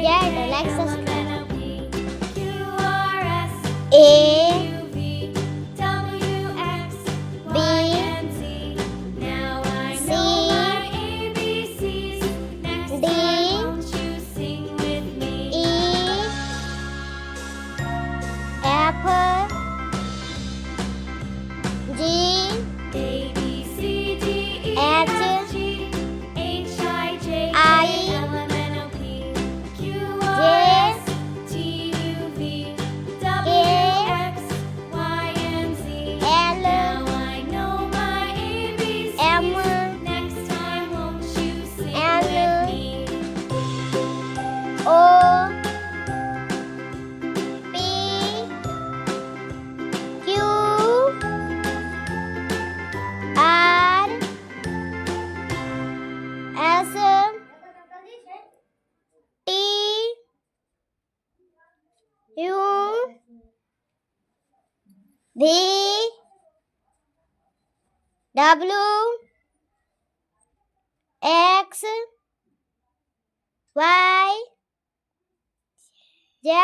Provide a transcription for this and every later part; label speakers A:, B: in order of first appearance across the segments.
A: like subscribe. A V W X Y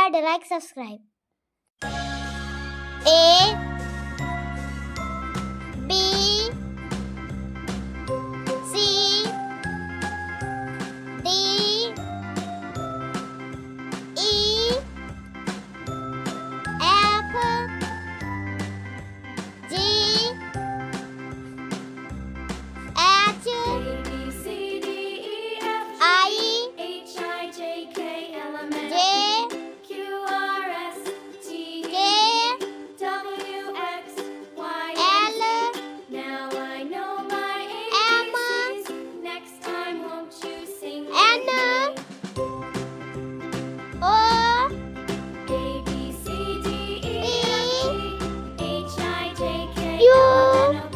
A: Z like subscribe. A B C D E F G H I J K L M N O P Q R S T U V W X Y Z. Now I know my ABCs. Next time won't you sing with me? O A B C D E F G H I J K L M N O P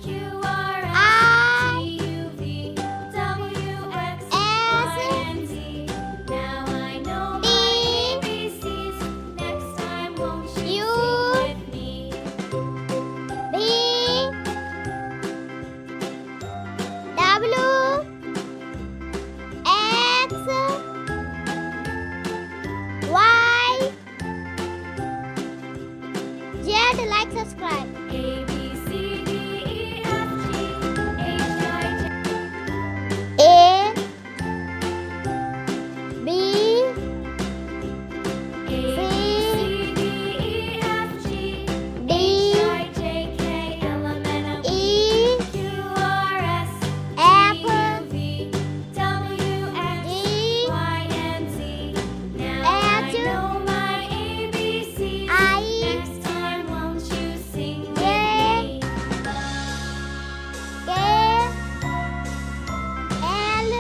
A: Q R S T U V W X Y and Z. Now I know my ABCs. Next time won't you sing with me? B W X Y Z like subscribe. A B C D E F G H I J A B C D E F G D I J K L M N O P Q R S T U V W X Y and Z. Now I know my ABCs. Next time won't you sing with me? K L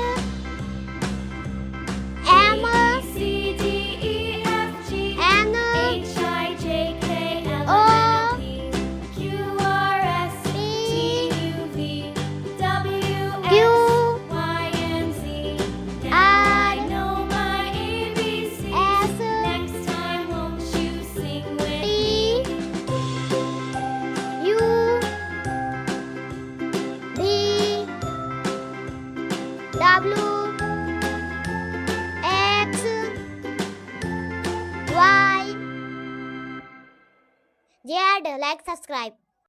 A: M C D E F G N H I J K L M N O P Q R S T U V W X Y and Z. Now I know my ABCs. Next time won't you sing with me? U B W X Y Z like subscribe.